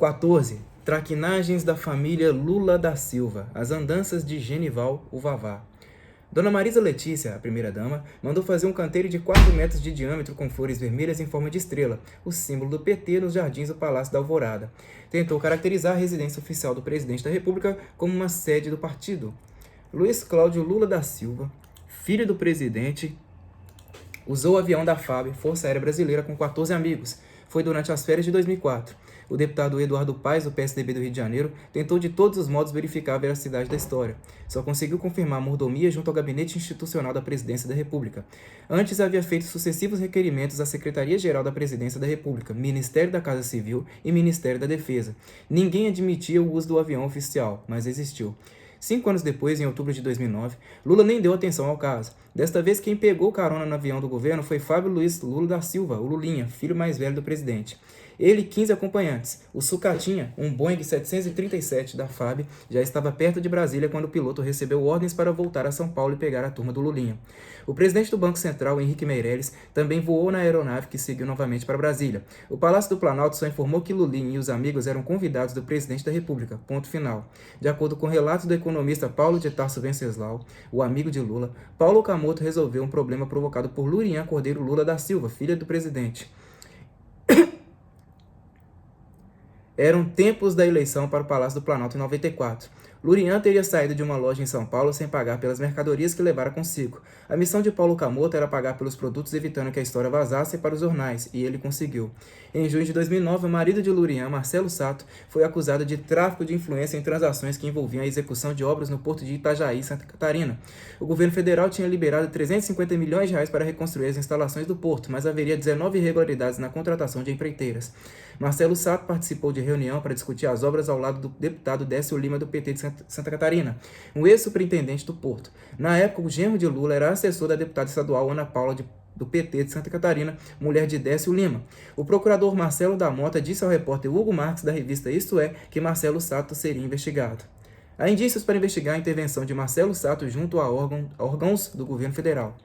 14. Traquinagens da família Lula da Silva. As andanças de Genival, o Vavá. Dona Marisa Letícia, a primeira-dama, mandou fazer um canteiro de 4 metros de diâmetro com flores vermelhas em forma de estrela, o símbolo do PT nos jardins do Palácio da Alvorada. Tentou caracterizar a residência oficial do presidente da República como uma sede do partido. Luiz Cláudio Lula da Silva, filho do presidente, usou o avião da FAB, Força Aérea Brasileira, com 14 amigos. Foi durante as férias de 2004. O deputado Eduardo Paes, do PSDB do Rio de Janeiro, tentou de todos os modos verificar a veracidade da história. Só conseguiu confirmar a mordomia junto ao gabinete institucional da Presidência da República. Antes havia feito sucessivos requerimentos à Secretaria-Geral da Presidência da República, Ministério da Casa Civil e Ministério da Defesa. Ninguém admitia o uso do avião oficial, mas existiu. 5 anos depois, em outubro de 2009, Lula nem deu atenção ao caso. Desta vez, quem pegou carona no avião do governo foi Fábio Luiz Lula da Silva, o Lulinha, filho mais velho do presidente. Ele e 15 acompanhantes. O Sucatinha, um Boeing 737 da FAB, já estava perto de Brasília quando o piloto recebeu ordens para voltar a São Paulo e pegar a turma do Lulinha. O presidente do Banco Central, Henrique Meirelles, também voou na aeronave que seguiu novamente para Brasília. O Palácio do Planalto só informou que Lulinha e os amigos eram convidados do presidente da República. Ponto final. De acordo com relatos do economista Paulo de Tarso Venceslau, o amigo de Lula, Paulo Camoto resolveu um problema provocado por Lurinha Cordeiro Lula da Silva, filha do presidente. Eram tempos da eleição para o Palácio do Planalto em 94. Lurian teria saído de uma loja em São Paulo sem pagar pelas mercadorias que levara consigo. A missão de Paulo Camoto era pagar pelos produtos evitando que a história vazasse para os jornais, e ele conseguiu. Em junho de 2009, o marido de Lurian, Marcelo Sato, foi acusado de tráfico de influência em transações que envolviam a execução de obras no porto de Itajaí, Santa Catarina. O governo federal tinha liberado 350 milhões de reais para reconstruir as instalações do porto, mas haveria 19 irregularidades na contratação de empreiteiras. Marcelo Sato participou de reunião para discutir as obras ao lado do deputado Décio Lima, do PT de Santa Catarina, um ex-superintendente do Porto. Na época, o genro de Lula era assessor da deputada estadual Ana Paula do PT de Santa Catarina, mulher de Décio Lima. O procurador Marcelo da Mota disse ao repórter Hugo Marques, da revista Isto É, que Marcelo Sato seria investigado. Há indícios para investigar a intervenção de Marcelo Sato junto a órgãos do governo federal.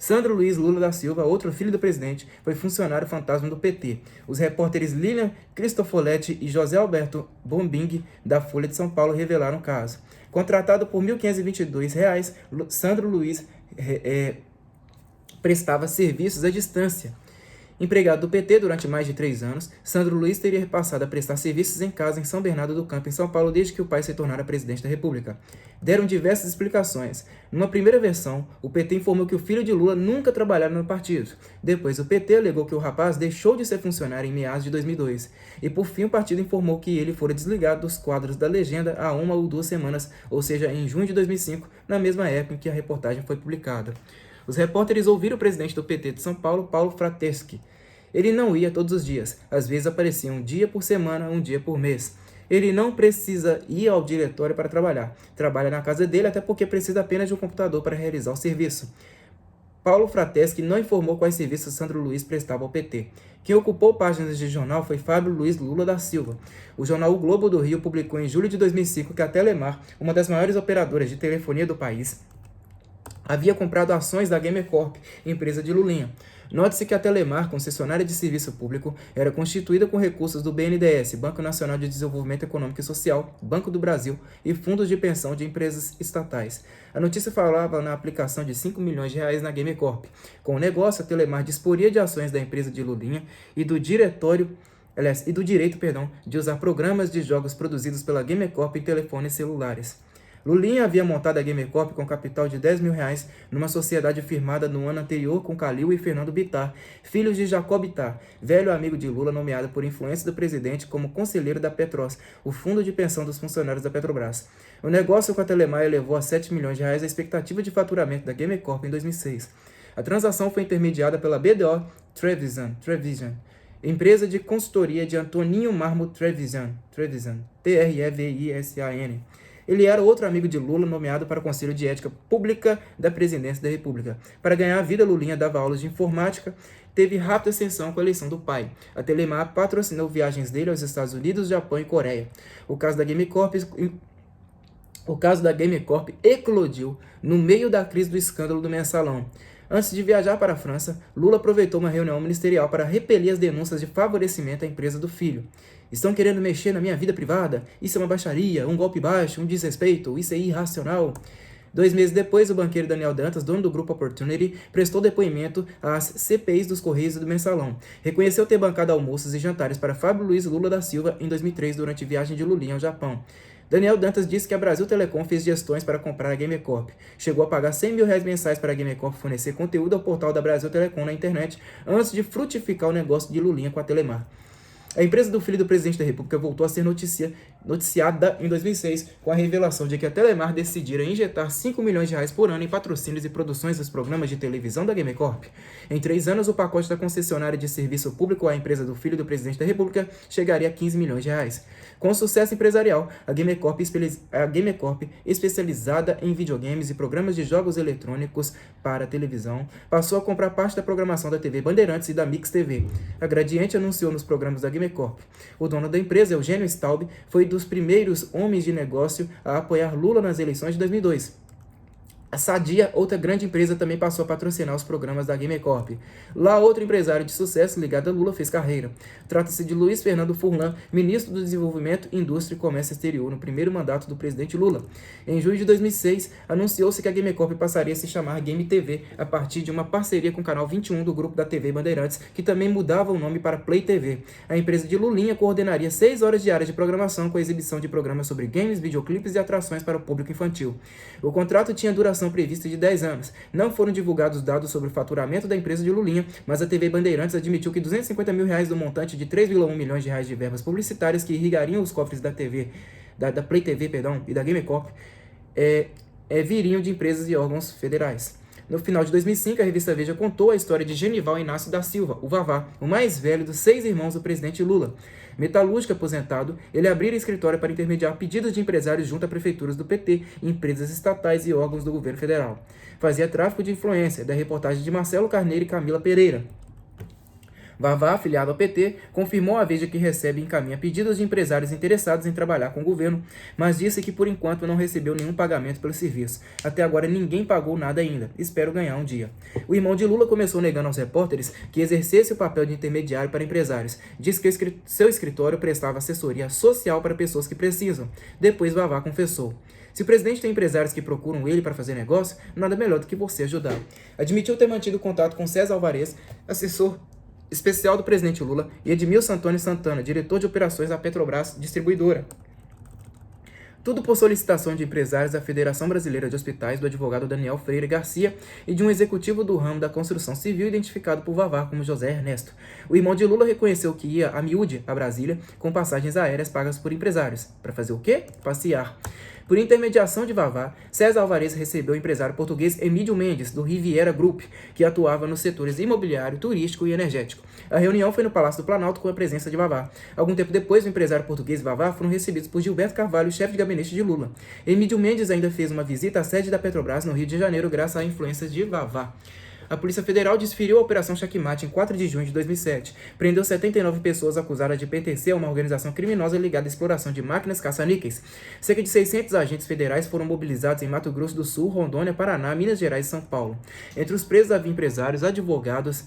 Sandro Luiz Lula da Silva, outro filho do presidente, foi funcionário fantasma do PT. Os repórteres Lilian Cristofoletti e José Alberto Bombing, da Folha de São Paulo, revelaram o caso. Contratado por R$ 1.522, Sandro Luiz prestava serviços à distância. Empregado do PT durante mais de 3 anos, Sandro Luiz teria passado a prestar serviços em casa em São Bernardo do Campo, em São Paulo, desde que o pai se tornara presidente da República. Deram diversas explicações. Numa primeira versão, o PT informou que o filho de Lula nunca trabalhara no partido. Depois, o PT alegou que o rapaz deixou de ser funcionário em meados de 2002. E, por fim, o partido informou que ele fora desligado dos quadros da legenda há 1 ou 2 semanas, ou seja, em junho de 2005, na mesma época em que a reportagem foi publicada. Os repórteres ouviram o presidente do PT de São Paulo, Paulo Frateschi. Ele não ia todos os dias, às vezes aparecia um dia por semana, um dia por mês. Ele não precisa ir ao diretório para trabalhar. Trabalha na casa dele até porque precisa apenas de um computador para realizar o serviço. Paulo Frateschi não informou quais serviços Sandro Luiz prestava ao PT. Quem ocupou páginas de jornal foi Fábio Luiz Lula da Silva. O jornal O Globo do Rio publicou em julho de 2005 que a Telemar, uma das maiores operadoras de telefonia do país, havia comprado ações da Gamercorp, empresa de Lulinha. Note-se que a Telemar, concessionária de serviço público, era constituída com recursos do BNDES, Banco Nacional de Desenvolvimento Econômico e Social, Banco do Brasil e fundos de pensão de empresas estatais. A notícia falava na aplicação de R$ 5 milhões na Gamercorp. Com o negócio, a Telemar disporia de ações da empresa de Lulinha e do direito de usar programas de jogos produzidos pela Gamercorp em telefones celulares. Lulinha havia montado a Gamercorp com capital de R$ 10 mil numa sociedade firmada no ano anterior com Calil e Fernando Bittar, filhos de Jacob Bittar, velho amigo de Lula, nomeado por influência do presidente como conselheiro da Petros, o fundo de pensão dos funcionários da Petrobras. O negócio com a Telemar elevou a R$ 7 milhões a expectativa de faturamento da Gamercorp em 2006. A transação foi intermediada pela BDO Trevisan, empresa de consultoria de Antoninho Marmo Trevisan, Trevisan. Ele era outro amigo de Lula, nomeado para o Conselho de Ética Pública da Presidência da República. Para ganhar a vida, Lulinha dava aulas de informática, teve rápida ascensão com a eleição do pai. A Telemar patrocinou viagens dele aos Estados Unidos, Japão e Coreia. O caso da Gamercorp eclodiu no meio da crise do escândalo do Mensalão. Antes de viajar para a França, Lula aproveitou uma reunião ministerial para repelir as denúncias de favorecimento à empresa do filho. Estão querendo mexer na minha vida privada? Isso é uma baixaria, um golpe baixo, um desrespeito, isso é irracional. 2 meses depois, o banqueiro Daniel Dantas, dono do Grupo Opportunity, prestou depoimento às CPIs dos Correios e do Mensalão. Reconheceu ter bancado almoços e jantares para Fábio Luiz Lula da Silva em 2003 durante viagem de Lulinha ao Japão. Daniel Dantas disse que a Brasil Telecom fez gestões para comprar a Gamercorp. Chegou a pagar R$100 mil mensais para a Gamercorp fornecer conteúdo ao portal da Brasil Telecom na internet antes de frutificar o negócio de Lulinha com a Telemar. A empresa do filho do presidente da República voltou a ser noticiada em 2006 com a revelação de que a Telemar decidira injetar R$5 milhões por ano em patrocínios e produções dos programas de televisão da Gamercorp. Em 3 anos, o pacote da concessionária de serviço público à empresa do filho do presidente da República chegaria a R$15 milhões. Com sucesso empresarial, a Gamercorp, especializada em videogames e programas de jogos eletrônicos para televisão, passou a comprar parte da programação da TV Bandeirantes e da Mix TV. A Gradiente anunciou nos programas da Gamercorp. O dono da empresa, Eugênio Staub, foi dos primeiros homens de negócio a apoiar Lula nas eleições de 2002. A Sadia, outra grande empresa, também passou a patrocinar os programas da Gamercorp. Lá, outro empresário de sucesso ligado a Lula fez carreira. Trata-se de Luiz Fernando Furlan, ministro do Desenvolvimento, Indústria e Comércio Exterior, no primeiro mandato do presidente Lula. Em junho de 2006, anunciou-se que a Gamercorp passaria a se chamar Game TV, a partir de uma parceria com o canal 21 do grupo da TV Bandeirantes, que também mudava o nome para Play TV. A empresa de Lulinha coordenaria 6 horas diárias de programação com a exibição de programas sobre games, videoclipes e atrações para o público infantil. O contrato tinha duração prevista de 10 anos. Não foram divulgados dados sobre o faturamento da empresa de Lulinha, mas a TV Bandeirantes admitiu que R$250 mil do montante de R$3,1 milhões de verbas publicitárias que irrigariam os cofres da TV, da Play TV, e da Gamercorp, viriam de empresas e órgãos federais. No final de 2005, a revista Veja contou a história de Genival Inácio da Silva, o Vavá, o mais velho dos 6 irmãos do presidente Lula. Metalúrgico aposentado, ele abrira escritório para intermediar pedidos de empresários junto a prefeituras do PT, empresas estatais e órgãos do governo federal. Fazia tráfico de influência, da reportagem de Marcelo Carneiro e Camila Pereira. Vavá, afiliado ao PT, confirmou à Veja que recebe e encaminha pedidos de empresários interessados em trabalhar com o governo, mas disse que por enquanto não recebeu nenhum pagamento pelo serviço. Até agora ninguém pagou nada ainda. Espero ganhar um dia. O irmão de Lula começou negando aos repórteres que exercesse o papel de intermediário para empresários. Diz que seu escritório prestava assessoria social para pessoas que precisam. Depois Vavá confessou: se o presidente tem empresários que procuram ele para fazer negócio, nada melhor do que você ajudar. Admitiu ter mantido contato com César Alvarez, assessor especial do presidente Lula, e Edmilson Antônio Santana, diretor de operações da Petrobras Distribuidora. Tudo por solicitação de empresários da Federação Brasileira de Hospitais, do advogado Daniel Freire Garcia e de um executivo do ramo da construção civil identificado por Vavá como José Ernesto. O irmão de Lula reconheceu que ia a miúde a Brasília com passagens aéreas pagas por empresários. Para fazer o quê? Passear. Por intermediação de Vavá, César Alvarez recebeu o empresário português Emílio Mendes, do Riviera Group, que atuava nos setores imobiliário, turístico e energético. A reunião foi no Palácio do Planalto com a presença de Vavá. Algum tempo depois, o empresário português e Vavá foram recebidos por Gilberto Carvalho, chefe de gabinete de Lula. Emílio Mendes ainda fez uma visita à sede da Petrobras no Rio de Janeiro, graças à influência de Vavá. A Polícia Federal desferiu a Operação Checkmate em 4 de junho de 2007. Prendeu 79 pessoas acusadas de pertencer a uma organização criminosa ligada à exploração de máquinas caça-níqueis. Cerca de 600 agentes federais foram mobilizados em Mato Grosso do Sul, Rondônia, Paraná, Minas Gerais e São Paulo. Entre os presos havia empresários, advogados,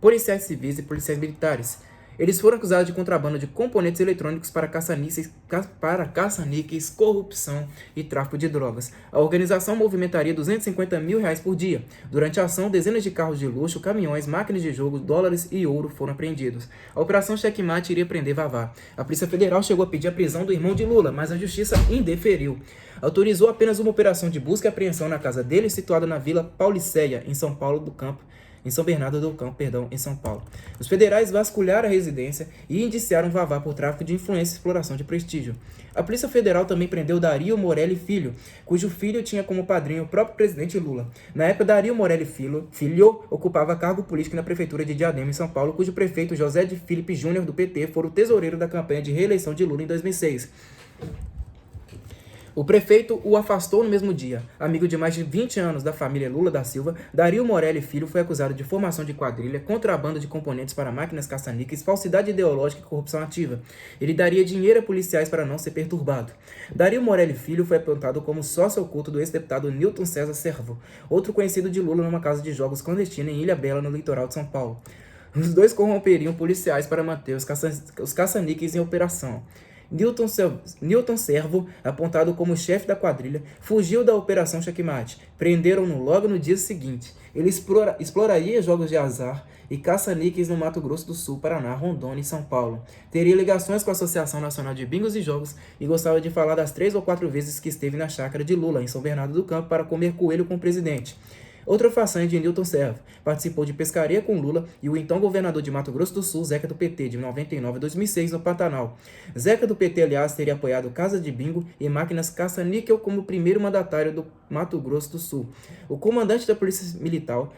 policiais civis e policiais militares. Eles foram acusados de contrabando de componentes eletrônicos para caça-níqueis, corrupção e tráfico de drogas. A organização movimentaria R$250 mil por dia. Durante a ação, dezenas de carros de luxo, caminhões, máquinas de jogo, dólares e ouro foram apreendidos. A Operação Checkmate iria prender Vavá. A Polícia Federal chegou a pedir a prisão do irmão de Lula, mas a Justiça indeferiu. Autorizou apenas uma operação de busca e apreensão na casa dele, situada na Vila Pauliceia, em São Bernardo do Campo, em São Paulo. Os federais vasculharam a residência e indiciaram Vavá por tráfico de influência e exploração de prestígio. A Polícia Federal também prendeu Dario Morelli Filho, cujo filho tinha como padrinho o próprio presidente Lula. Na época, Dario Morelli Filho ocupava cargo político na prefeitura de Diadema, em São Paulo, cujo prefeito José de Filipe Júnior, do PT, fora o tesoureiro da campanha de reeleição de Lula em 2006. O prefeito o afastou no mesmo dia. Amigo de mais de 20 anos da família Lula da Silva, Dario Morelli Filho foi acusado de formação de quadrilha, contrabando de componentes para máquinas caça-níqueis, falsidade ideológica e corrupção ativa. Ele daria dinheiro a policiais para não ser perturbado. Dario Morelli Filho foi apontado como sócio oculto do ex-deputado Newton César Servo, outro conhecido de Lula numa casa de jogos clandestina em Ilha Bela, no litoral de São Paulo. Os dois corromperiam policiais para manter os caça-níqueis em operação. Newton Servo, apontado como chefe da quadrilha, fugiu da Operação Checkmate. Prenderam-no logo no dia seguinte. Ele exploraria jogos de azar e caça-níqueis no Mato Grosso do Sul, Paraná, Rondônia e São Paulo. Teria ligações com a Associação Nacional de Bingos e Jogos e gostava de falar das 3 ou 4 vezes que esteve na chácara de Lula, em São Bernardo do Campo, para comer coelho com o presidente. Outra façanha de Newton Servo. Participou de pescaria com Lula e o então governador de Mato Grosso do Sul, Zeca do PT, de 99 a 2006, no Pantanal. Zeca do PT, aliás, teria apoiado casa de bingo e máquinas caça-níquel como primeiro mandatário do Mato Grosso do Sul. O comandante da Polícia Militar,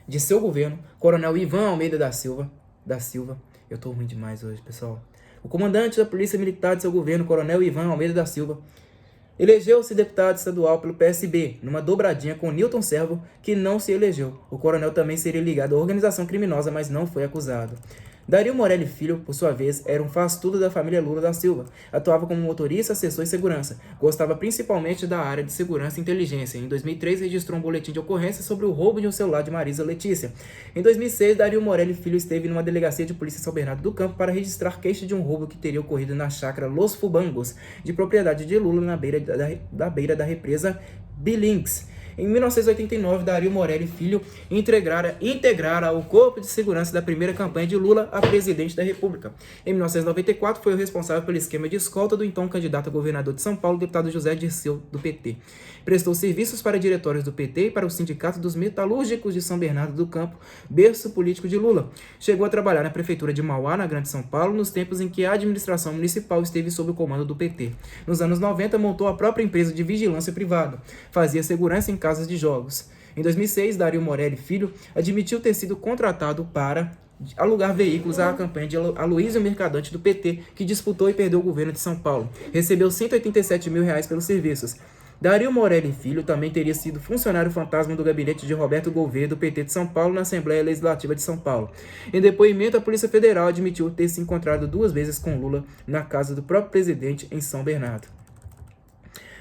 de seu governo, Coronel Ivan Almeida da Silva, eu tô ruim demais hoje, pessoal. O comandante da Polícia Militar de seu governo, Coronel Ivan Almeida da Silva, elegeu-se deputado estadual pelo PSB, numa dobradinha com Newton Servo, que não se elegeu. O coronel também seria ligado à organização criminosa, mas não foi acusado. Dario Morelli Filho, por sua vez, era um faz-tudo da família Lula da Silva. Atuava como motorista, assessor e segurança. Gostava principalmente da área de segurança e inteligência. Em 2003, registrou um boletim de ocorrência sobre o roubo de um celular de Marisa Letícia. Em 2006, Dario Morelli Filho esteve numa delegacia de polícia em São Bernardo do Campo para registrar queixa de um roubo que teria ocorrido na chácara Los Fubangos, de propriedade de Lula, na beira da represa Billings. Em 1989, Dario Morelli Filho integrara o corpo de segurança da primeira campanha de Lula a presidente da República. Em 1994, foi o responsável pelo esquema de escolta do então candidato a governador de São Paulo, deputado José Dirceu, do PT. Prestou serviços para diretórios do PT e para o Sindicato dos Metalúrgicos de São Bernardo do Campo, berço político de Lula. Chegou a trabalhar na prefeitura de Mauá, na Grande São Paulo, nos tempos em que a administração municipal esteve sob o comando do PT. Nos anos 90, montou a própria empresa de vigilância privada. Fazia segurança em casas de jogos. Em 2006, Dario Morelli Filho admitiu ter sido contratado para alugar veículos à campanha de Aloysio Mercadante do PT, que disputou e perdeu o governo de São Paulo. Recebeu R$187 mil pelos serviços. Dario Morelli Filho também teria sido funcionário fantasma do gabinete de Roberto Gouveia, do PT de São Paulo, na Assembleia Legislativa de São Paulo. Em depoimento, a Polícia Federal admitiu ter se encontrado 2 vezes com Lula na casa do próprio presidente em São Bernardo.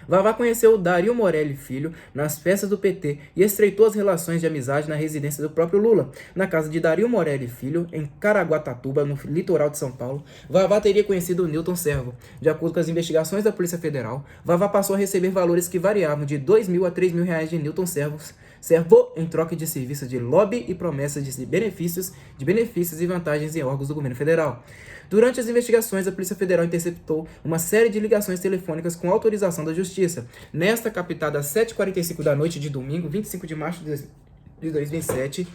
Vavá conheceu Dario Morelli Filho nas festas do PT e estreitou as relações de amizade na residência do próprio Lula. Na casa de Dario Morelli Filho, em Caraguatatuba, no litoral de São Paulo, Vavá teria conhecido Newton Servo. De acordo com as investigações da Polícia Federal, Vavá passou a receber valores que variavam de R$2 mil a R$3 mil de Newton Servo em troca de serviços de lobby e promessas de benefícios e vantagens em órgãos do governo federal. Durante as investigações, a Polícia Federal interceptou uma série de ligações telefônicas com autorização da Justiça. Nesta, captada às 7h45 da noite de domingo, 25 de março de 2007,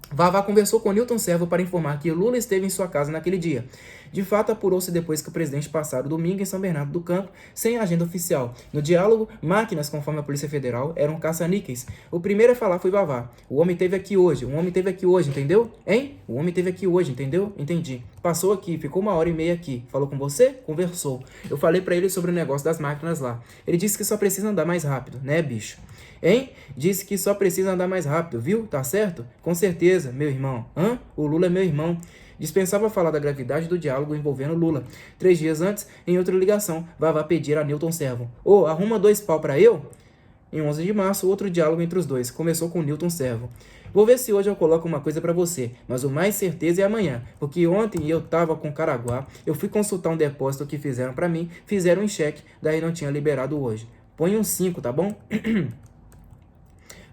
Vavá conversou com Newton Servo para informar que Lula esteve em sua casa naquele dia. De fato, apurou-se depois que o presidente passara o domingo em São Bernardo do Campo, sem agenda oficial. No diálogo, máquinas, conforme a Polícia Federal, eram caça-níqueis. O primeiro a falar foi Vavá. O homem esteve aqui hoje, entendeu? Hein? O homem esteve aqui hoje, entendeu? Entendi. Passou aqui, ficou 1h30 aqui. Falou com você? Conversou. Eu falei pra ele sobre o negócio das máquinas lá. Ele disse que só precisa andar mais rápido, né, bicho? Hein? Disse que só precisa andar mais rápido, viu? Tá certo? Com certeza, meu irmão. Hã? O Lula é meu irmão. Dispensava falar da gravidade do diálogo envolvendo Lula. 3 dias antes, em outra ligação, Vavá pedir a Newton Servo: Ô, arruma 2 pau pra eu? Em 11 de março, outro diálogo entre os dois. Começou com Newton Servo: Vou ver se hoje eu coloco uma coisa pra você, mas o mais certeza é amanhã, porque ontem eu tava com Caraguá, eu fui consultar um depósito que fizeram pra mim, fizeram em cheque, daí não tinha liberado hoje. Põe um 5, tá bom?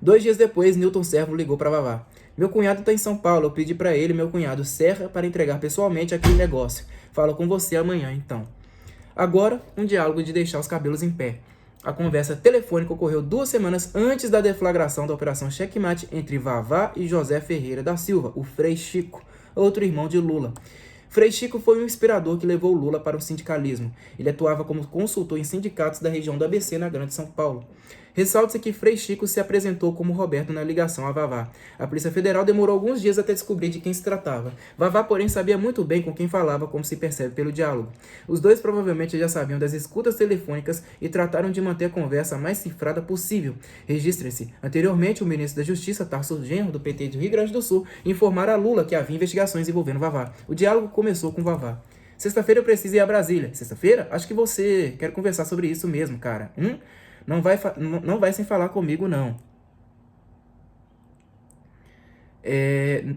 2 dias depois, Newton Servo ligou para Vavá. Meu cunhado tá em São Paulo, eu pedi para ele, meu cunhado Serra, para entregar pessoalmente aquele negócio. Falo com você amanhã, então. Agora, um diálogo de deixar os cabelos em pé. A conversa telefônica ocorreu 2 semanas antes da deflagração da Operação Checkmate entre Vavá e José Ferreira da Silva, o Frei Chico, outro irmão de Lula. Frei Chico foi um inspirador que levou Lula para o sindicalismo. Ele atuava como consultor em sindicatos da região do ABC, na Grande São Paulo. Ressalta-se que Frei Chico se apresentou como Roberto na ligação a Vavá. A Polícia Federal demorou alguns dias até descobrir de quem se tratava. Vavá, porém, sabia muito bem com quem falava, como se percebe pelo diálogo. Os dois provavelmente já sabiam das escutas telefônicas e trataram de manter a conversa mais cifrada possível. Registre-se. Anteriormente, o ministro da Justiça, Tarso Genro, do PT do Rio Grande do Sul, informara a Lula que havia investigações envolvendo Vavá. O diálogo começou com Vavá. Sexta-feira eu preciso ir a Brasília. Sexta-feira? Acho que você quer conversar sobre isso mesmo, cara. Não vai sem falar comigo, não.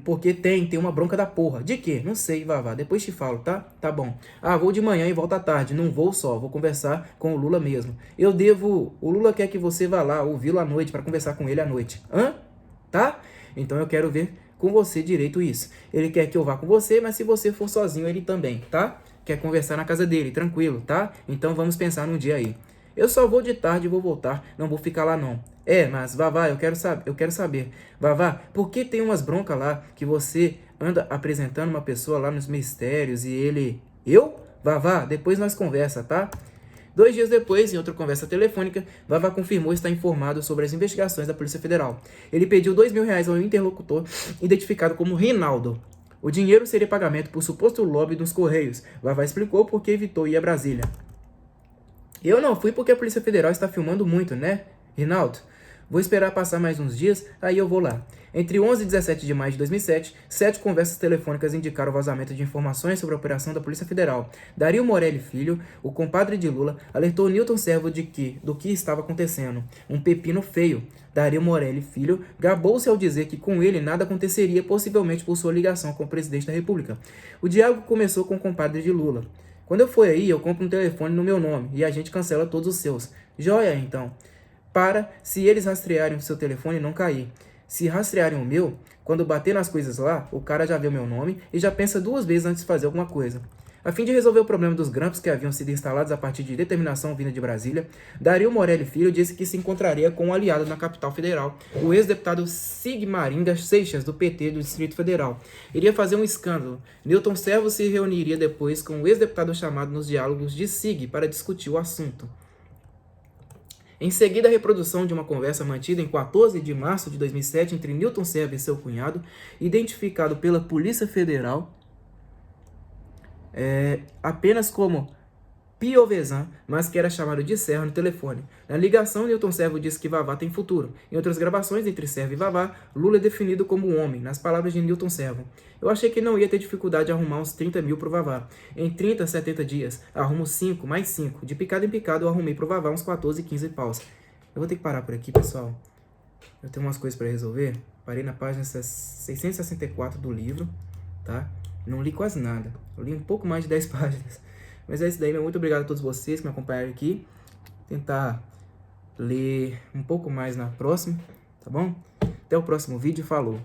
Porque tem uma bronca da porra. De quê? Não sei, Vavá. Depois te falo, tá? Tá bom. Vou de manhã e volto à tarde. Não vou só. Vou conversar com o Lula mesmo. O Lula quer que você vá lá ouvi-lo à noite para conversar com ele à noite. Tá? Então eu quero ver com você direito isso. Ele quer que eu vá com você, mas se você for sozinho, ele também, tá? Quer conversar na casa dele, tranquilo, tá? Então vamos pensar num dia aí. Eu só vou de tarde e vou voltar, não vou ficar lá não. Mas Vavá, eu quero saber. Vavá, por que tem umas broncas lá que você anda apresentando uma pessoa lá nos mistérios e ele... Eu? Vavá, depois nós conversa, tá? 2 dias depois, em outra conversa telefônica, Vavá confirmou estar informado sobre as investigações da Polícia Federal. Ele pediu R$2.000 ao interlocutor, identificado como Rinaldo. O dinheiro seria pagamento por suposto lobby dos Correios. Vavá explicou por que evitou ir a Brasília. Eu não fui porque a Polícia Federal está filmando muito, né, Rinaldo? Vou esperar passar mais uns dias, aí eu vou lá. Entre 11 e 17 de maio de 2007, 7 conversas telefônicas indicaram o vazamento de informações sobre a operação da Polícia Federal. Dario Morelli Filho, o compadre de Lula, alertou Newton Servo do que estava acontecendo. Um pepino feio. Dario Morelli Filho gabou-se ao dizer que com ele nada aconteceria, possivelmente por sua ligação com o presidente da República. O diálogo começou com o compadre de Lula. Quando eu for aí, eu compro um telefone no meu nome e a gente cancela todos os seus. Joia, então. Se eles rastrearem o seu telefone, não cair. Se rastrearem o meu, quando bater nas coisas lá, o cara já vê o meu nome e já pensa 2 vezes antes de fazer alguma coisa. A fim de resolver o problema dos grampos que haviam sido instalados a partir de determinação vinda de Brasília, Dario Morelli Filho disse que se encontraria com um aliado na capital federal, o ex-deputado Sigmaringa Seixas, do PT do Distrito Federal. Iria fazer um escândalo. Newton Servo se reuniria depois com o ex-deputado chamado nos diálogos de Sig para discutir o assunto. Em seguida, a reprodução de uma conversa mantida em 14 de março de 2007 entre Newton Servo e seu cunhado, identificado pela Polícia Federal apenas como Piovesan, mas que era chamado de Serra no telefone. Na ligação, Newton Servo disse que Vavá tem futuro. Em outras gravações entre Servo e Vavá, Lula é definido como um homem, nas palavras de Newton Servo. Eu achei que não ia ter dificuldade de arrumar uns 30 mil pro Vavá. Em 30 a 70 dias, arrumo 5 mais 5. De picado em picado, eu arrumei pro Vavá uns 14, 15 paus. Eu vou ter que parar por aqui, pessoal. Eu tenho umas coisas para resolver. Parei na página 664 do livro, tá? Não li quase nada. Eu li um pouco mais de 10 páginas. Mas é isso daí, muito obrigado a todos vocês que me acompanharam aqui. Tentar ler um pouco mais na próxima, tá bom? Até o próximo vídeo, falou!